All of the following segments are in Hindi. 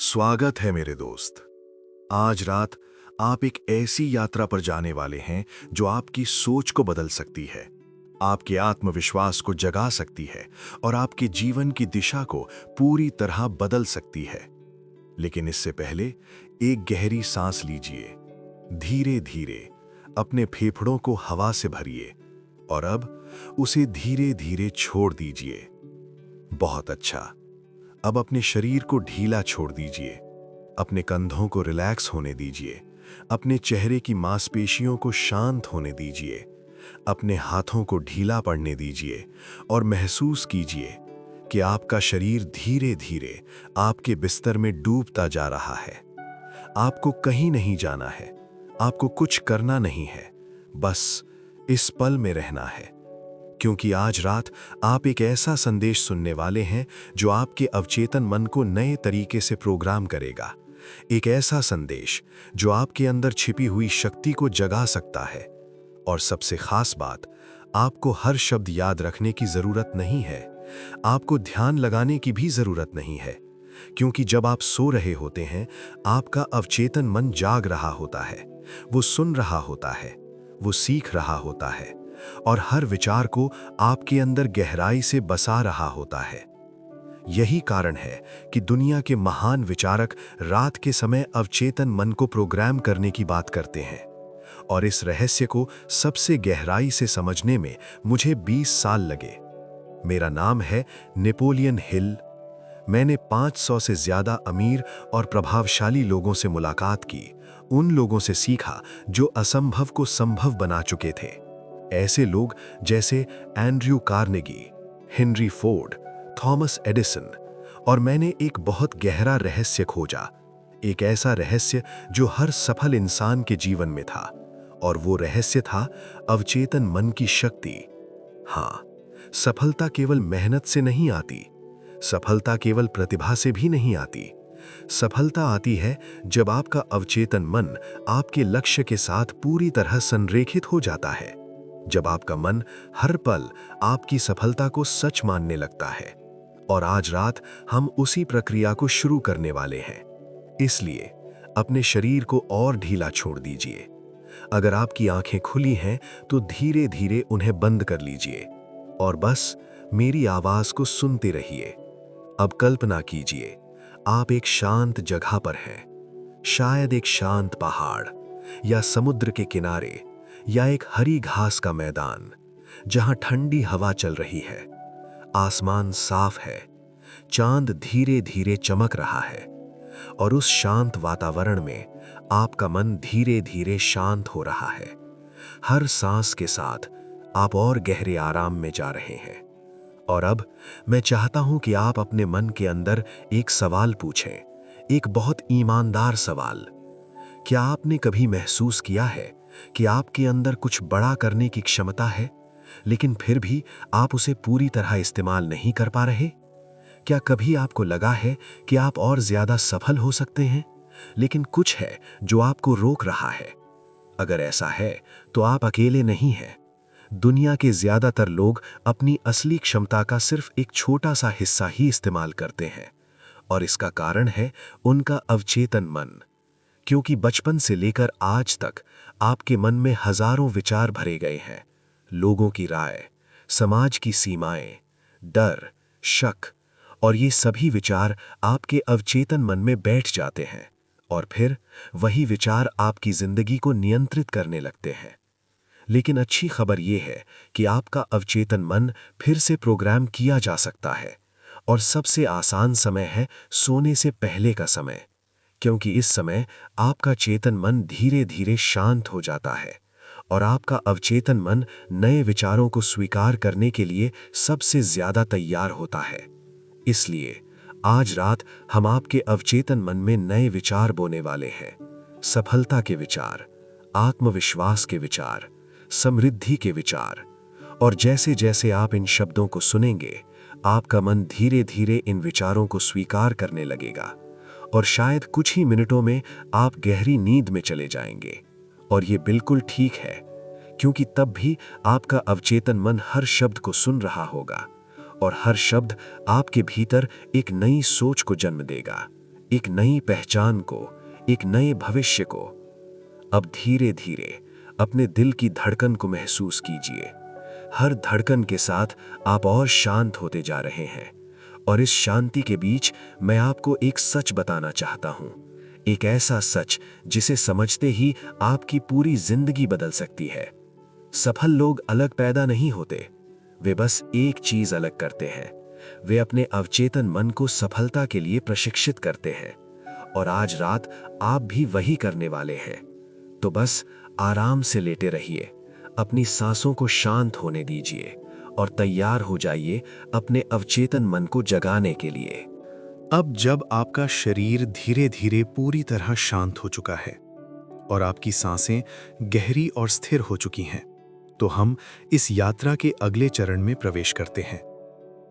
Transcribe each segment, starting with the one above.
स्वागत है मेरे दोस्त। आज रात आप एक ऐसी यात्रा पर जाने वाले हैं जो आपकी सोच को बदल सकती है, आपके आत्मविश्वास को जगा सकती है और आपके जीवन की दिशा को पूरी तरह बदल सकती है। लेकिन इससे पहले एक गहरी सांस लीजिए, धीरे धीरे अपने फेफड़ों को हवा से भरिए और अब उसे धीरे धीरे छोड़ दीजिए। बहुत अच्छा। अब अपने शरीर को ढीला छोड़ दीजिए, अपने कंधों को रिलैक्स होने दीजिए, अपने चेहरे की मांसपेशियों को शांत होने दीजिए, अपने हाथों को ढीला पड़ने दीजिए और महसूस कीजिए कि आपका शरीर धीरे धीरे आपके बिस्तर में डूबता जा रहा है। आपको कहीं नहीं जाना है, आपको कुछ करना नहीं है, बस इस पल में रहना है। क्योंकि आज रात आप एक ऐसा संदेश सुनने वाले हैं जो आपके अवचेतन मन को नए तरीके से प्रोग्राम करेगा। एक ऐसा संदेश जो आपके अंदर छिपी हुई शक्ति को जगा सकता है। और सबसे खास बात, आपको हर शब्द याद रखने की जरूरत नहीं है, आपको ध्यान लगाने की भी जरूरत नहीं है। क्योंकि जब आप सो रहे होते हैं, आपका अवचेतन मन जाग रहा होता है, वो सुन रहा होता है, वो सीख रहा होता है और हर विचार को आपके अंदर गहराई से बसा रहा होता है। यही कारण है कि दुनिया के महान विचारक रात के समय अवचेतन मन को प्रोग्राम करने की बात करते हैं। और इस रहस्य को सबसे गहराई से समझने में मुझे 20 साल लगे। मेरा नाम है नेपोलियन हिल। मैंने 500 से ज्यादा अमीर और प्रभावशाली लोगों से मुलाकात की, उन लोगों से सीखा जो असंभव को संभव बना चुके थे। ऐसे लोग जैसे Andrew Carnegie, Henry Ford, Thomas Edison. और मैंने एक बहुत गहरा रहस्य खोजा, एक ऐसा रहस्य जो हर सफल इंसान के जीवन में था। और वो रहस्य था अवचेतन मन की शक्ति। हाँ, सफलता केवल मेहनत से नहीं आती, सफलता केवल प्रतिभा से भी नहीं आती। सफलता आती है जब आपका अवचेतन मन आपके लक्ष्य के साथ पूरी तरह संरेखित हो जाता है, जब आपका मन हर पल आपकी सफलता को सच मानने लगता है। और आज रात हम उसी प्रक्रिया को शुरू करने वाले हैं। इसलिए अपने शरीर को और ढीला छोड़ दीजिए। अगर आपकी आंखें खुली हैं तो धीरे धीरे उन्हें बंद कर लीजिए और बस मेरी आवाज को सुनते रहिए। अब कल्पना कीजिए, आप एक शांत जगह पर हैं, शायद एक शांत पहाड़ या समुद्र के किनारे या एक हरी घास का मैदान, जहां ठंडी हवा चल रही है, आसमान साफ है, चांद धीरे धीरे चमक रहा है और उस शांत वातावरण में आपका मन धीरे धीरे शांत हो रहा है। हर सांस के साथ आप और गहरे आराम में जा रहे हैं। और अब मैं चाहता हूं कि आप अपने मन के अंदर एक सवाल पूछें, एक बहुत ईमानदार सवाल। क्या आपने कभी महसूस किया है कि आपके अंदर कुछ बड़ा करने की क्षमता है, लेकिन फिर भी आप उसे पूरी तरह इस्तेमाल नहीं कर पा रहे? क्या कभी आपको लगा है कि आप और ज्यादा सफल हो सकते हैं, लेकिन कुछ है जो आपको रोक रहा है? अगर ऐसा है तो आप अकेले नहीं हैं। दुनिया के ज्यादातर लोग अपनी असली क्षमता का सिर्फ एक छोटा सा हिस्सा ही इस्तेमाल करते हैं। और इसका कारण है उनका अवचेतन मन। क्योंकि बचपन से लेकर आज तक आपके मन में हजारों विचार भरे गए हैं, लोगों की राय, समाज की सीमाएं, डर, शक। और ये सभी विचार आपके अवचेतन मन में बैठ जाते हैं और फिर वही विचार आपकी जिंदगी को नियंत्रित करने लगते हैं। लेकिन अच्छी खबर यह है कि आपका अवचेतन मन फिर से प्रोग्राम किया जा सकता है। और सबसे आसान समय है सोने से पहले का समय। क्योंकि इस समय आपका चेतन मन धीरे धीरे शांत हो जाता है और आपका अवचेतन मन नए विचारों को स्वीकार करने के लिए सबसे ज्यादा तैयार होता है। इसलिए आज रात हम आपके अवचेतन मन में नए विचार बोने वाले हैं। सफलता के विचार, आत्मविश्वास के विचार, समृद्धि के विचार। और जैसे जैसे आप इन शब्दों को सुनेंगे, आपका मन धीरे धीरे इन विचारों को स्वीकार करने लगेगा और शायद कुछ ही मिनटों में आप गहरी नींद में चले जाएंगे। और ये बिल्कुल ठीक है, क्योंकि तब भी आपका अवचेतन मन हर शब्द को सुन रहा होगा और हर शब्द आपके भीतर एक नई सोच को जन्म देगा, एक नई पहचान को, एक नए भविष्य को। अब धीरे धीरे अपने दिल की धड़कन को महसूस कीजिए। हर धड़कन के साथ आप और शांत होते जा रहे हैं। और इस शांति के बीच मैं आपको एक सच बताना चाहता हूं, एक ऐसा सच जिसे समझते ही आपकी पूरी जिंदगी बदल सकती है। सफल लोग अलग पैदा नहीं होते, वे बस एक चीज अलग करते हैं, वे अपने अवचेतन मन को सफलता के लिए प्रशिक्षित करते हैं। और आज रात आप भी वही करने वाले हैं। तो बस आराम से लेटे रहिए, अपनी सांसों को शांत होने दीजिए और तैयार हो जाइए अपने अवचेतन मन को जगाने के लिए। अब जब आपका शरीर धीरे धीरे पूरी तरह शांत हो चुका है और आपकी सांसें गहरी और स्थिर हो चुकी हैं, तो हम इस यात्रा के अगले चरण में प्रवेश करते हैं।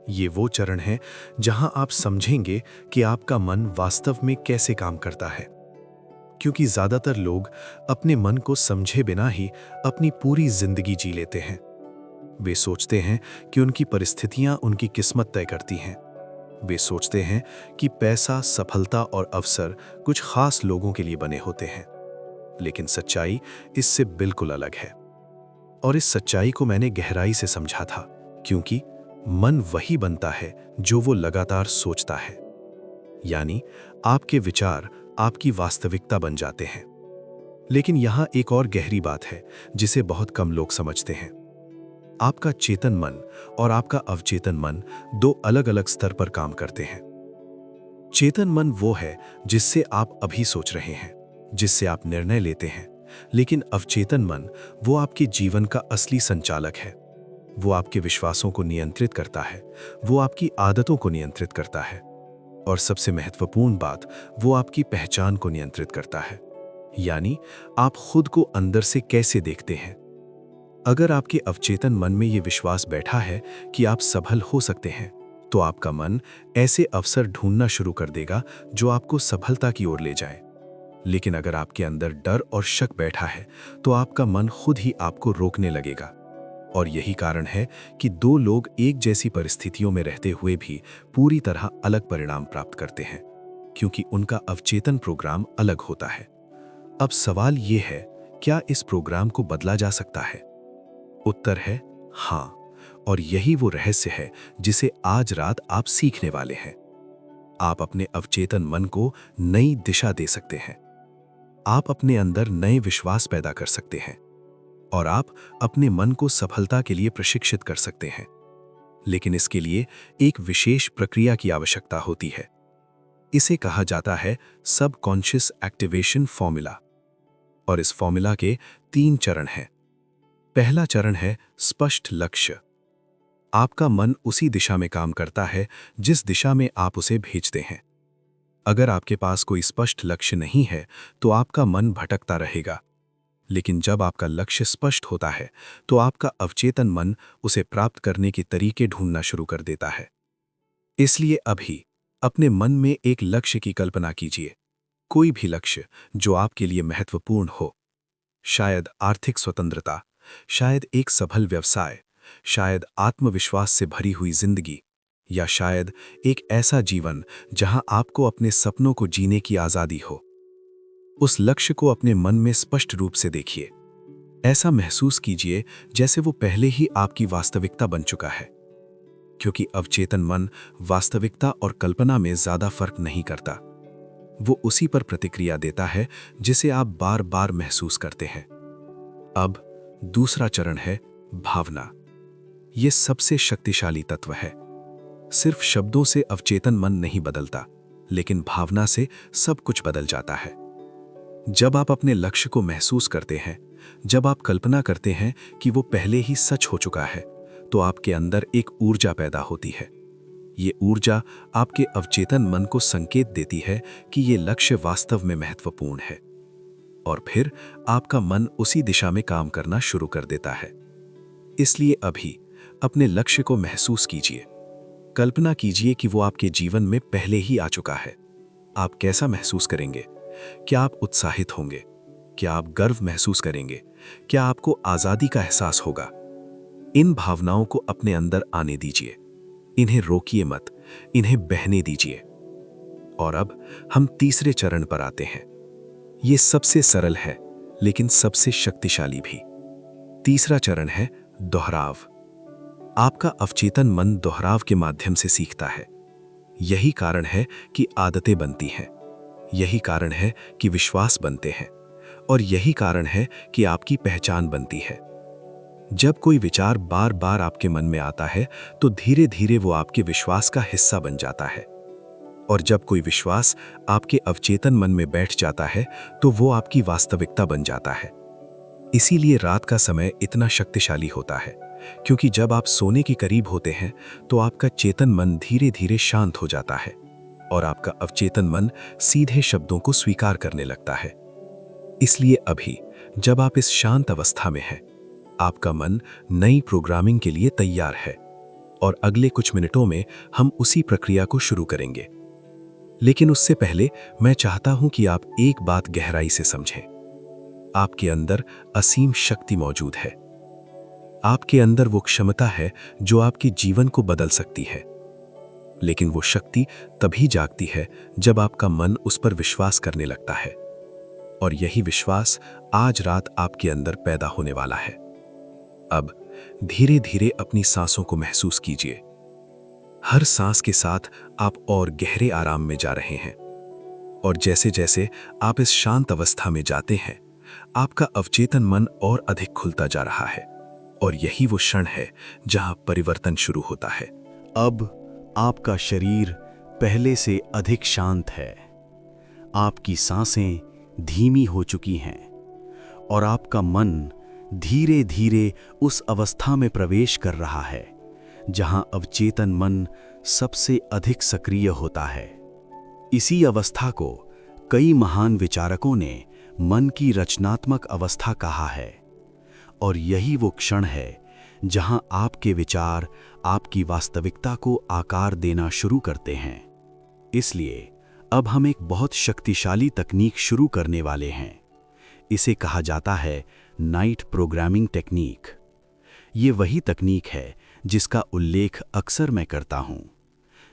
ये वो चरण है जहां आप समझेंगे कि आपका मन वास्तव में कैसे काम करता है। क्योंकि ज्यादातर लोग अपने मन को समझे बिना ही अपनी पूरी जिंदगी जी लेते हैं। वे सोचते हैं कि उनकी परिस्थितियां उनकी किस्मत तय करती हैं। वे सोचते हैं कि पैसा, सफलता और अवसर कुछ खास लोगों के लिए बने होते हैं। लेकिन सच्चाई इससे बिल्कुल अलग है। और इस सच्चाई को मैंने गहराई से समझा था, क्योंकि मन वही बनता है जो वो लगातार सोचता है। यानी आपके विचार आपकी वास्तविकता बन जाते हैं। लेकिन यहां एक और गहरी बात है जिसे बहुत कम लोग समझते हैं। आपका चेतन मन और आपका अवचेतन मन दो अलग अलग स्तर पर काम करते हैं। चेतन मन वो है जिससे आप अभी सोच रहे हैं, जिससे आप निर्णय लेते हैं। लेकिन अवचेतन मन वो आपके जीवन का असली संचालक है। वो आपके विश्वासों को नियंत्रित करता है, वो आपकी आदतों को नियंत्रित करता है, और सबसे महत्वपूर्ण बात, वो आपकी पहचान को नियंत्रित करता है। यानी आप खुद को अंदर से कैसे देखते हैं। अगर आपके अवचेतन मन में ये विश्वास बैठा है कि आप सफल हो सकते हैं, तो आपका मन ऐसे अवसर ढूंढना शुरू कर देगा जो आपको सफलता की ओर ले जाए। लेकिन अगर आपके अंदर डर और शक बैठा है, तो आपका मन खुद ही आपको रोकने लगेगा। और यही कारण है कि दो लोग एक जैसी परिस्थितियों में रहते हुए भी पूरी तरह अलग परिणाम प्राप्त करते हैं, क्योंकि उनका अवचेतन प्रोग्राम अलग होता है। अब सवाल यह है, क्या इस प्रोग्राम को बदला जा सकता है? उत्तर है हाँ, और यही वो रहस्य है जिसे आज रात आप सीखने वाले हैं। आप अपने अवचेतन मन को नई दिशा दे सकते हैं। आप अपने अंदर नए विश्वास पैदा कर सकते हैं और आप अपने मन को सफलता के लिए प्रशिक्षित कर सकते हैं। लेकिन इसके लिए एक विशेष प्रक्रिया की आवश्यकता होती है। इसे कहा जाता है सबकॉन्शियस एक्टिवेशन फॉर्मूला। और इस फॉर्मूला के 3 चरण हैं। पहला चरण है स्पष्ट लक्ष्य। आपका मन उसी दिशा में काम करता है जिस दिशा में आप उसे भेजते हैं। अगर आपके पास कोई स्पष्ट लक्ष्य नहीं है, तो आपका मन भटकता रहेगा। लेकिन जब आपका लक्ष्य स्पष्ट होता है, तो आपका अवचेतन मन उसे प्राप्त करने के तरीके ढूंढना शुरू कर देता है। इसलिए अभी अपने मन में एक लक्ष्य की कल्पना कीजिए, कोई भी लक्ष्य जो आपके लिए महत्वपूर्ण हो। शायद आर्थिक स्वतंत्रता, शायद एक सफल व्यवसाय, शायद आत्मविश्वास से भरी हुई जिंदगी, या शायद एक ऐसा जीवन जहां आपको अपने सपनों को जीने की आजादी हो। उस लक्ष्य को अपने मन में स्पष्ट रूप से देखिए। ऐसा महसूस कीजिए जैसे वो पहले ही आपकी वास्तविकता बन चुका है, क्योंकि अवचेतन मन वास्तविकता और कल्पना में ज्यादा फर्क नहीं करता। वो उसी पर प्रतिक्रिया देता है जिसे आप बार बार महसूस करते हैं। अब दूसरा चरण है भावना। ये सबसे शक्तिशाली तत्व है। सिर्फ शब्दों से अवचेतन मन नहीं बदलता, लेकिन भावना से सब कुछ बदल जाता है। जब आप अपने लक्ष्य को महसूस करते हैं, जब आप कल्पना करते हैं कि वो पहले ही सच हो चुका है, तो आपके अंदर एक ऊर्जा पैदा होती है। ये ऊर्जा आपके अवचेतन मन को संकेत देती है कि ये लक्ष्य वास्तव में महत्वपूर्ण है, और फिर आपका मन उसी दिशा में काम करना शुरू कर देता है। इसलिए अभी अपने लक्ष्य को महसूस कीजिए। कल्पना कीजिए कि वो आपके जीवन में पहले ही आ चुका है। आप कैसा महसूस करेंगे? क्या आप उत्साहित होंगे? क्या आप गर्व महसूस करेंगे? क्या आपको आजादी का एहसास होगा? इन भावनाओं को अपने अंदर आने दीजिए। इन्हें रोकिए मत, इन्हें बहने दीजिए। और अब हम तीसरे चरण पर आते हैं। ये सबसे सरल है लेकिन सबसे शक्तिशाली भी। तीसरा चरण है दोहराव। आपका अवचेतन मन दोहराव के माध्यम से सीखता है। यही कारण है कि आदतें बनती हैं, यही कारण है कि विश्वास बनते हैं, और यही कारण है कि आपकी पहचान बनती है। जब कोई विचार बार बार आपके मन में आता है तो धीरे धीरे वो आपके विश्वास का हिस्सा बन जाता है, और जब कोई विश्वास आपके अवचेतन मन में बैठ जाता है तो वो आपकी वास्तविकता बन जाता है। इसीलिए रात का समय इतना शक्तिशाली होता है, क्योंकि जब आप सोने के करीब होते हैं तो आपका चेतन मन धीरे धीरे शांत हो जाता है और आपका अवचेतन मन सीधे शब्दों को स्वीकार करने लगता है। इसलिए अभी जब आप इस शांत अवस्था में हैं, आपका मन नई प्रोग्रामिंग के लिए तैयार है, और अगले कुछ मिनटों में हम उसी प्रक्रिया को शुरू करेंगे। लेकिन उससे पहले मैं चाहता हूं कि आप एक बात गहराई से समझें। आपके अंदर असीम शक्ति मौजूद है। आपके अंदर वो क्षमता है जो आपके जीवन को बदल सकती है। लेकिन वो शक्ति तभी जागती है जब आपका मन उस पर विश्वास करने लगता है, और यही विश्वास आज रात आपके अंदर पैदा होने वाला है। अब धीरे धीरे अपनी सांसों को महसूस कीजिए। हर सांस के साथ आप और गहरे आराम में जा रहे हैं, और जैसे जैसे आप इस शांत अवस्था में जाते हैं, आपका अवचेतन मन और अधिक खुलता जा रहा है, और यही वो क्षण है जहां परिवर्तन शुरू होता है। अब आपका शरीर पहले से अधिक शांत है, आपकी सांसें धीमी हो चुकी हैं, और आपका मन धीरे धीरे उस अवस्था में प्रवेश कर रहा है जहां अवचेतन मन सबसे अधिक सक्रिय होता है। इसी अवस्था को कई महान विचारकों ने मन की रचनात्मक अवस्था कहा है, और यही वो क्षण है जहां आपके विचार आपकी वास्तविकता को आकार देना शुरू करते हैं। इसलिए अब हम एक बहुत शक्तिशाली तकनीक शुरू करने वाले हैं। इसे कहा जाता है नाइट प्रोग्रामिंग टेक्निक। ये वही तकनीक है जिसका उल्लेख अक्सर मैं करता हूं।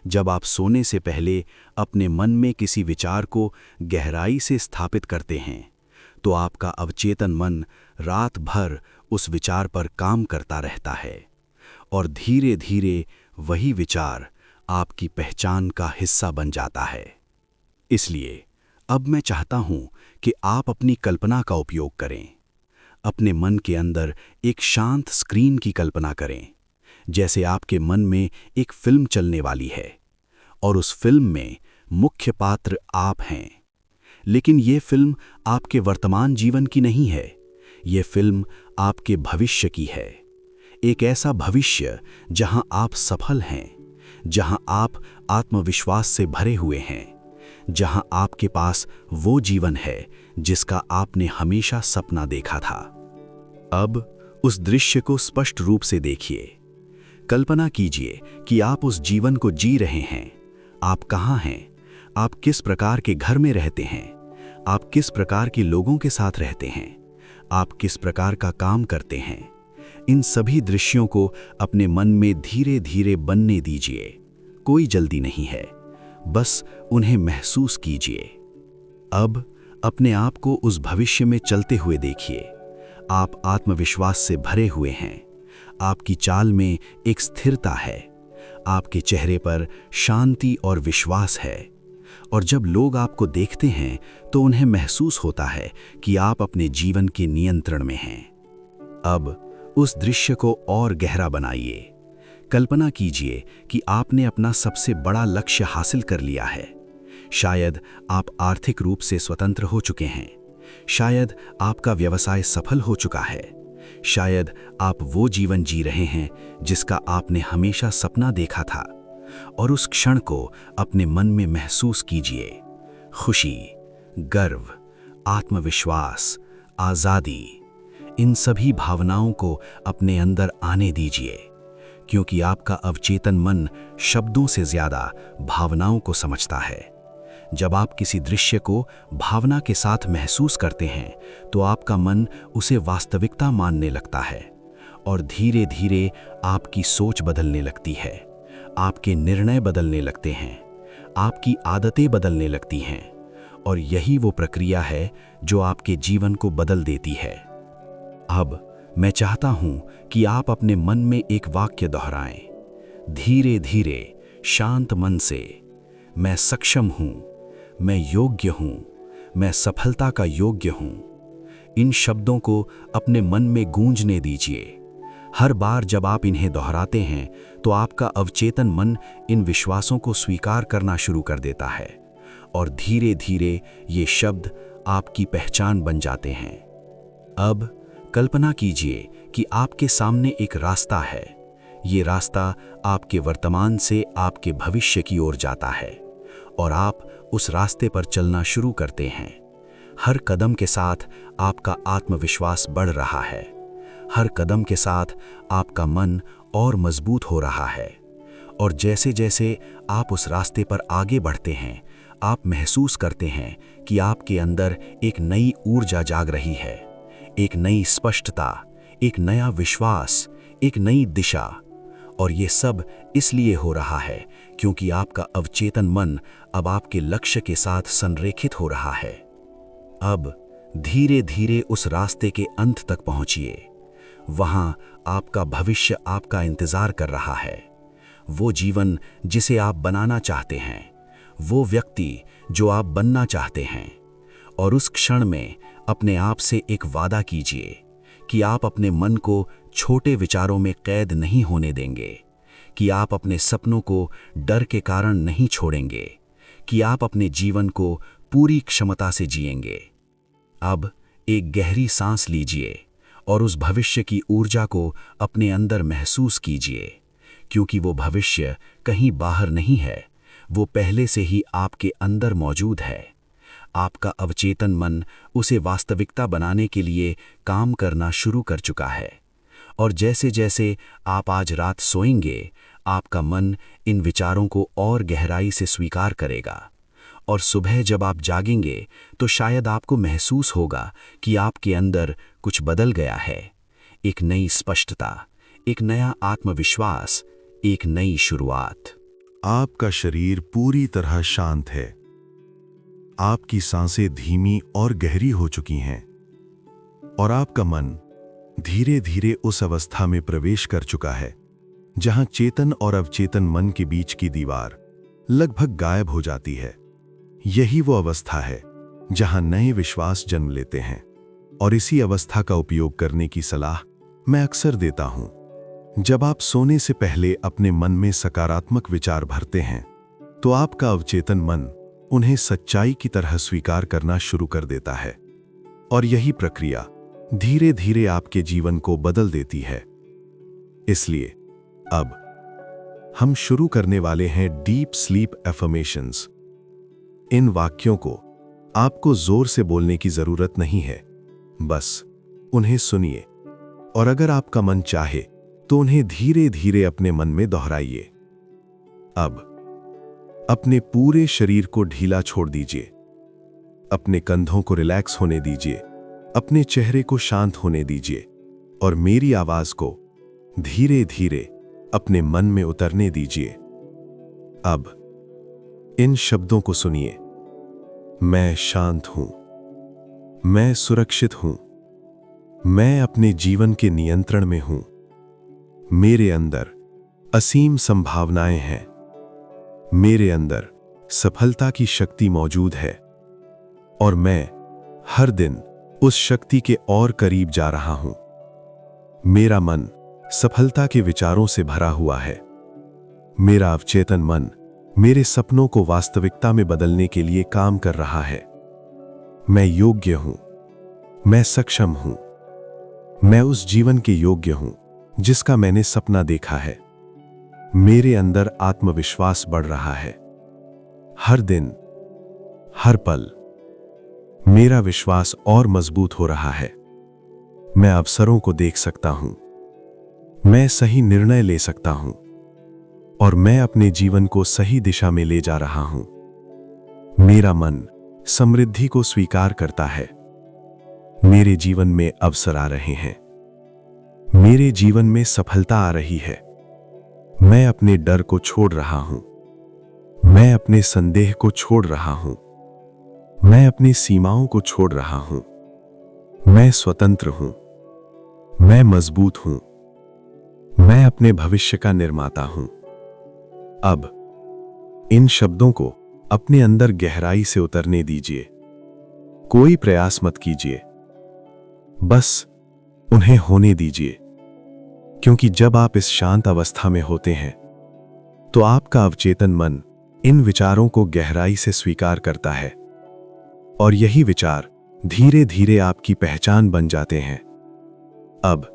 जब आप सोने से पहले अपने मन में किसी विचार को गहराई से स्थापित करते हैं, तो आपका अवचेतन मन रात भर उस विचार पर काम करता रहता है, और धीरे धीरे वही विचार आपकी पहचान का हिस्सा बन जाता है। इसलिए अब मैं चाहता हूं कि आप अपनी कल्पना का उपयोग करें। अपने मन के अंदर एक शांत स्क्रीन की कल्पना करें, जैसे आपके मन में एक फिल्म चलने वाली है, और उस फिल्म में मुख्य पात्र आप हैं। लेकिन ये फिल्म आपके वर्तमान जीवन की नहीं है, ये फिल्म आपके भविष्य की है। एक ऐसा भविष्य जहां आप सफल हैं, जहां आप आत्मविश्वास से भरे हुए हैं, जहां आपके पास वो जीवन है जिसका आपने हमेशा सपना देखा था। अब उस दृश्य को स्पष्ट रूप से देखिए। कल्पना कीजिए कि आप उस जीवन को जी रहे हैं। आप कहाँ हैं? आप किस प्रकार के घर में रहते हैं? आप किस प्रकार के लोगों के साथ रहते हैं? आप किस प्रकार का काम करते हैं? इन सभी दृश्यों को अपने मन में धीरे धीरे बनने दीजिए। कोई जल्दी नहीं है, बस उन्हें महसूस कीजिए। अब अपने आप को उस भविष्य में चलते हुए देखिए। आप आत्मविश्वास से भरे हुए हैं। आपकी चाल में एक स्थिरता है। आपके चेहरे पर शांति और विश्वास है, और जब लोग आपको देखते हैं तो उन्हें महसूस होता है कि आप अपने जीवन के नियंत्रण में हैं। अब उस दृश्य को और गहरा बनाइए। कल्पना कीजिए कि आपने अपना सबसे बड़ा लक्ष्य हासिल कर लिया है। शायद आप आर्थिक रूप से स्वतंत्र हो चुके हैं। शायद आपका व्यवसाय सफल हो चुका है। शायद आप वो जीवन जी रहे हैं जिसका आपने हमेशा सपना देखा था। और उस क्षण को अपने मन में महसूस कीजिए। खुशी, गर्व, आत्मविश्वास, आज़ादी, इन सभी भावनाओं को अपने अंदर आने दीजिए, क्योंकि आपका अवचेतन मन शब्दों से ज़्यादा भावनाओं को समझता है। जब आप किसी दृश्य को भावना के साथ महसूस करते हैं तो आपका मन उसे वास्तविकता मानने लगता है, और धीरे धीरे आपकी सोच बदलने लगती है। आपके निर्णय बदलने लगते हैं। आपकी आदतें बदलने लगती हैं और यही वो प्रक्रिया है जो आपके जीवन को बदल देती है। अब मैं चाहता हूं कि आप अपने मन में एक वाक्य दोहराएं, धीरे धीरे शांत मन से, मैं सक्षम हूं, मैं योग्य हूं, मैं सफलता का योग्य हूं। इन शब्दों को अपने मन में गूंजने दीजिए। हर बार जब आप इन्हें दोहराते हैं तो आपका अवचेतन मन इन विश्वासों को स्वीकार करना शुरू कर देता है और धीरे धीरे ये शब्द आपकी पहचान बन जाते हैं। अब कल्पना कीजिए कि आपके सामने एक रास्ता है। ये रास्ता आपके वर्तमान से आपके भविष्य की ओर जाता है और आप उस रास्ते पर चलना शुरू करते हैं। हर कदम के साथ आपका आत्मविश्वास बढ़ रहा है। हर कदम के साथ आपका मन और मजबूत हो रहा है और जैसे जैसे आप उस रास्ते पर आगे बढ़ते हैं, आप महसूस करते हैं कि आपके अंदर एक नई ऊर्जा जाग रही है, एक नई स्पष्टता, एक नया विश्वास, एक नई दिशा। और ये सब इसलिए हो रहा है क्योंकि आपका अवचेतन मन अब आपके लक्ष्य के साथ संरेखित हो रहा है। अब धीरे धीरे उस रास्ते के अंत तक पहुंचिए। वहां आपका भविष्य आपका इंतजार कर रहा है। वो जीवन जिसे आप बनाना चाहते हैं, वो व्यक्ति जो आप बनना चाहते हैं। और उस क्षण में अपने आप से एक वादा कीजिए कि आप अपने मन को छोटे विचारों में कैद नहीं होने देंगे, कि आप अपने सपनों को डर के कारण नहीं छोड़ेंगे, कि आप अपने जीवन को पूरी क्षमता से जिएंगे। अब एक गहरी सांस लीजिए और उस भविष्य की ऊर्जा को अपने अंदर महसूस कीजिए, क्योंकि वो भविष्य कहीं बाहर नहीं है, वो पहले से ही आपके अंदर मौजूद है। आपका अवचेतन मन उसे वास्तविकता बनाने के लिए काम करना शुरू कर चुका है और जैसे जैसे आप आज रात सोएंगे, आपका मन इन विचारों को और गहराई से स्वीकार करेगा और सुबह जब आप जागेंगे तो शायद आपको महसूस होगा कि आपके अंदर कुछ बदल गया है। एक नई स्पष्टता, एक नया आत्मविश्वास, एक नई शुरुआत। आपका शरीर पूरी तरह शांत है। आपकी सांसें धीमी और गहरी हो चुकी हैं और आपका मन धीरे धीरे उस अवस्था में प्रवेश कर चुका है जहां चेतन और अवचेतन मन के बीच की दीवार लगभग गायब हो जाती है। यही वो अवस्था है जहां नए विश्वास जन्म लेते हैं और इसी अवस्था का उपयोग करने की सलाह मैं अक्सर देता हूं। जब आप सोने से पहले अपने मन में सकारात्मक विचार भरते हैं तो आपका अवचेतन मन उन्हें सच्चाई की तरह स्वीकार करना शुरू कर देता है और यही प्रक्रिया धीरे धीरे आपके जीवन को बदल देती है। इसलिए अब हम शुरू करने वाले हैं डीप स्लीप एफर्मेशंस। इन वाक्यों को आपको जोर से बोलने की जरूरत नहीं है, बस उन्हें सुनिए और अगर आपका मन चाहे तो उन्हें धीरे धीरे अपने मन में दोहराइए। अब अपने पूरे शरीर को ढीला छोड़ दीजिए, अपने कंधों को रिलैक्स होने दीजिए, अपने चेहरे को शांत होने दीजिए और मेरी आवाज को धीरे धीरे अपने मन में उतरने दीजिए। अब इन शब्दों को सुनिए, मैं शांत हूं, मैं सुरक्षित हूं, मैं अपने जीवन के नियंत्रण में हूं, मेरे अंदर असीम संभावनाएं हैं, मेरे अंदर सफलता की शक्ति मौजूद है और मैं हर दिन उस शक्ति के और करीब जा रहा हूं। मेरा मन सफलता के विचारों से भरा हुआ है। मेरा अवचेतन मन मेरे सपनों को वास्तविकता में बदलने के लिए काम कर रहा है। मैं योग्य हूं, मैं सक्षम हूं, मैं उस जीवन के योग्य हूं जिसका मैंने सपना देखा है। मेरे अंदर आत्मविश्वास बढ़ रहा है। हर दिन, हर पल मेरा विश्वास और मजबूत हो रहा है। मैं अवसरों को देख सकता हूं, मैं सही निर्णय ले सकता हूं और मैं अपने जीवन को सही दिशा में ले जा रहा हूं। मेरा मन समृद्धि को स्वीकार करता है। मेरे जीवन में अवसर आ रहे हैं, मेरे जीवन में सफलता आ रही है। मैं अपने डर को छोड़ रहा हूं, मैं अपने संदेह को छोड़ रहा हूं। मैं अपनी सीमाओं को छोड़ रहा हूं। मैं स्वतंत्र हूं। मैं मजबूत हूं। मैं अपने भविष्य का निर्माता हूं। अब इन शब्दों को अपने अंदर गहराई से उतरने दीजिए। कोई प्रयास मत कीजिए, बस उन्हें होने दीजिए। क्योंकि जब आप इस शांत अवस्था में होते हैं तो आपका अवचेतन मन इन विचारों को गहराई से स्वीकार करता है और यही विचार धीरे धीरे आपकी पहचान बन जाते हैं। अब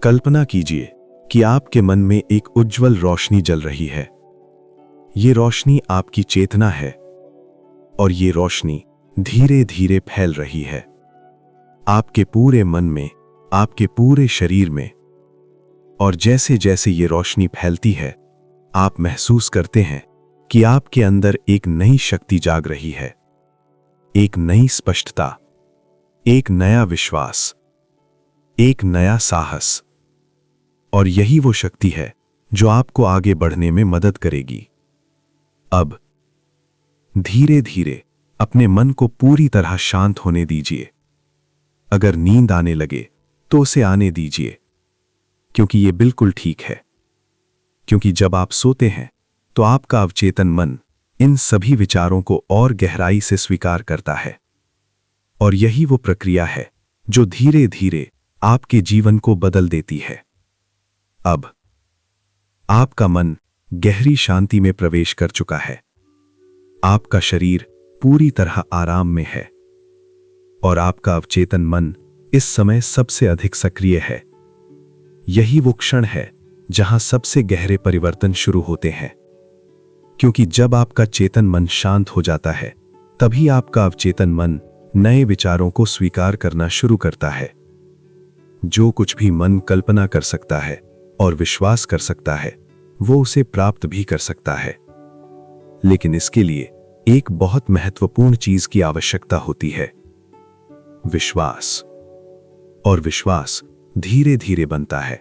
कल्पना कीजिए कि आपके मन में एक उज्जवल रोशनी जल रही है। ये रोशनी आपकी चेतना है और ये रोशनी धीरे धीरे फैल रही है आपके पूरे मन में, आपके पूरे शरीर में। और जैसे जैसे ये रोशनी फैलती है, आप महसूस करते हैं कि आपके अंदर एक नई शक्ति जाग रही है, एक नई स्पष्टता, एक नया विश्वास, एक नया साहस। और यही वो शक्ति है जो आपको आगे बढ़ने में मदद करेगी। अब धीरे धीरे अपने मन को पूरी तरह शांत होने दीजिए। अगर नींद आने लगे तो उसे आने दीजिए, क्योंकि ये बिल्कुल ठीक है। क्योंकि जब आप सोते हैं तो आपका अवचेतन मन इन सभी विचारों को और गहराई से स्वीकार करता है और यही वो प्रक्रिया है जो धीरे धीरे आपके जीवन को बदल देती है। अब आपका मन गहरी शांति में प्रवेश कर चुका है। आपका शरीर पूरी तरह आराम में है और आपका अवचेतन मन इस समय सबसे अधिक सक्रिय है। यही वो क्षण है जहां सबसे गहरे परिवर्तन शुरू होते हैं, क्योंकि जब आपका चेतन मन शांत हो जाता है तभी आपका अवचेतन मन नए विचारों को स्वीकार करना शुरू करता है। जो कुछ भी मन कल्पना कर सकता है और विश्वास कर सकता है, वो उसे प्राप्त भी कर सकता है। लेकिन इसके लिए एक बहुत महत्वपूर्ण चीज की आवश्यकता होती है, विश्वास। और विश्वास धीरे धीरे बनता है,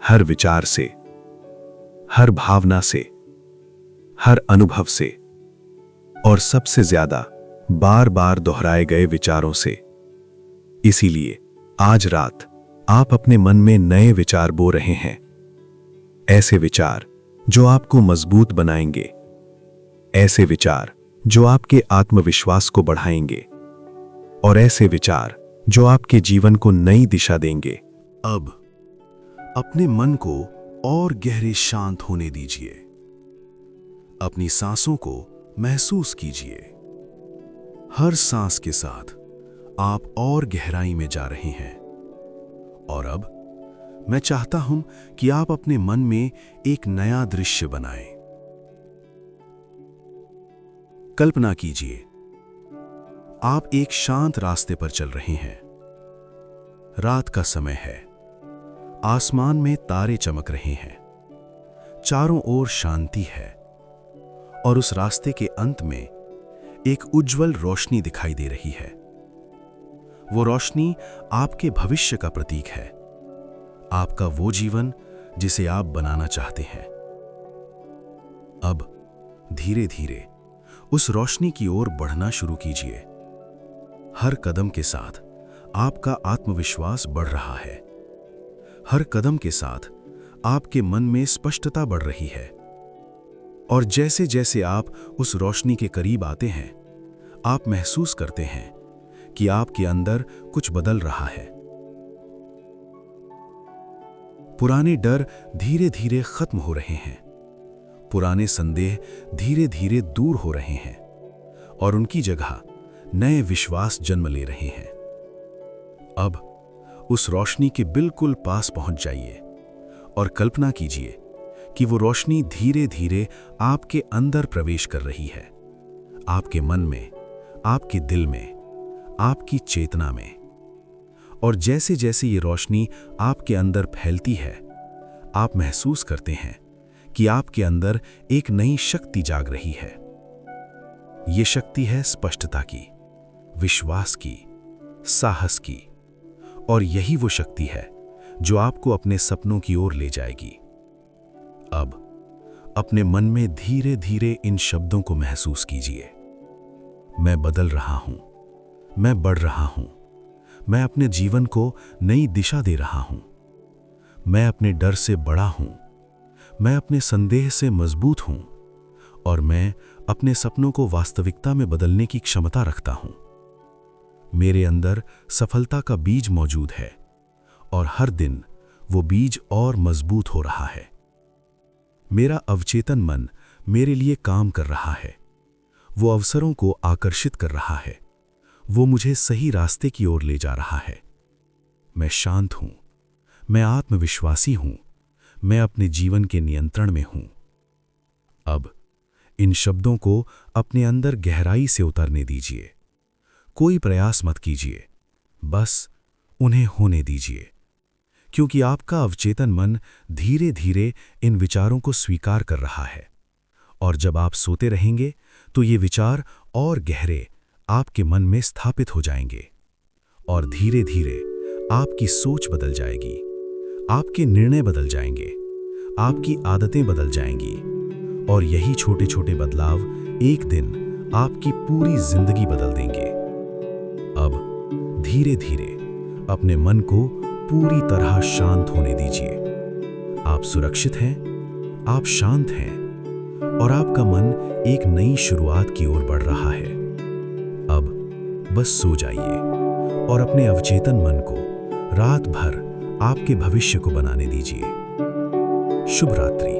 हर विचार से, हर भावना से, हर अनुभव से और सबसे ज्यादा बार बार दोहराए गए विचारों से। इसीलिए आज रात आप अपने मन में नए विचार बो रहे हैं, ऐसे विचार जो आपको मजबूत बनाएंगे, ऐसे विचार जो आपके आत्मविश्वास को बढ़ाएंगे और ऐसे विचार जो आपके जीवन को नई दिशा देंगे। अब अपने मन को और गहरे शांत होने दीजिए। अपनी सांसों को महसूस कीजिए। हर सांस के साथ आप और गहराई में जा रहे हैं। और अब मैं चाहता हूं कि आप अपने मन में एक नया दृश्य बनाएं। कल्पना कीजिए, आप एक शांत रास्ते पर चल रहे हैं। रात का समय है, आसमान में तारे चमक रहे हैं, चारों ओर शांति है और उस रास्ते के अंत में एक उज्जवल रोशनी दिखाई दे रही है। वो रोशनी आपके भविष्य का प्रतीक है, आपका वो जीवन जिसे आप बनाना चाहते हैं। अब धीरे धीरे उस रोशनी की ओर बढ़ना शुरू कीजिए। हर कदम के साथ आपका आत्मविश्वास बढ़ रहा है। हर कदम के साथ आपके मन में स्पष्टता बढ़ रही है। और जैसे जैसे आप उस रोशनी के करीब आते हैं, आप महसूस करते हैं कि आपके अंदर कुछ बदल रहा है। पुराने डर धीरे धीरे खत्म हो रहे हैं। पुराने संदेह धीरे धीरे दूर हो रहे हैं और उनकी जगह नए विश्वास जन्म ले रहे हैं। अब उस रोशनी के बिल्कुल पास पहुंच जाइए और कल्पना कीजिए कि वो रोशनी धीरे धीरे आपके अंदर प्रवेश कर रही है, आपके मन में, आपके दिल में, आपकी चेतना में। और जैसे जैसे ये रोशनी आपके अंदर फैलती है, आप महसूस करते हैं कि आपके अंदर एक नई शक्ति जाग रही है। ये शक्ति है स्पष्टता की, विश्वास की, साहस की। और यही वो शक्ति है जो आपको अपने सपनों की ओर ले जाएगी। अब अपने मन में धीरे धीरे इन शब्दों को महसूस कीजिए। मैं बदल रहा हूं, मैं बढ़ रहा हूं, मैं अपने जीवन को नई दिशा दे रहा हूं, मैं अपने डर से बड़ा हूं, मैं अपने संदेह से मजबूत हूं और मैं अपने सपनों को वास्तविकता में बदलने की क्षमता रखता हूं। मेरे अंदर सफलता का बीज मौजूद है और हर दिन वो बीज और मजबूत हो रहा है। मेरा अवचेतन मन मेरे लिए काम कर रहा है, वो अवसरों को आकर्षित कर रहा है, वो मुझे सही रास्ते की ओर ले जा रहा है। मैं शांत हूं, मैं आत्मविश्वासी हूं, मैं अपने जीवन के नियंत्रण में हूं। अब इन शब्दों को अपने अंदर गहराई से उतरने दीजिए। कोई प्रयास मत कीजिए, बस उन्हें होने दीजिए, क्योंकि आपका अवचेतन मन धीरे धीरे इन विचारों को स्वीकार कर रहा है। और जब आप सोते रहेंगे तो ये विचार और गहरे आपके मन में स्थापित हो जाएंगे और धीरे धीरे आपकी सोच बदल जाएगी, आपके निर्णय बदल जाएंगे, आपकी आदतें बदल जाएंगी और यही छोटे छोटे बदलाव एक दिन आपकी पूरी जिंदगी बदल देंगे। अब धीरे धीरे अपने मन को पूरी तरह शांत होने दीजिए। आप सुरक्षित हैं, आप शांत हैं और आपका मन एक नई शुरुआत की ओर बढ़ रहा है। अब बस सो जाइए और अपने अवचेतन मन को रात भर आपके भविष्य को बनाने दीजिए। शुभ रात्रि।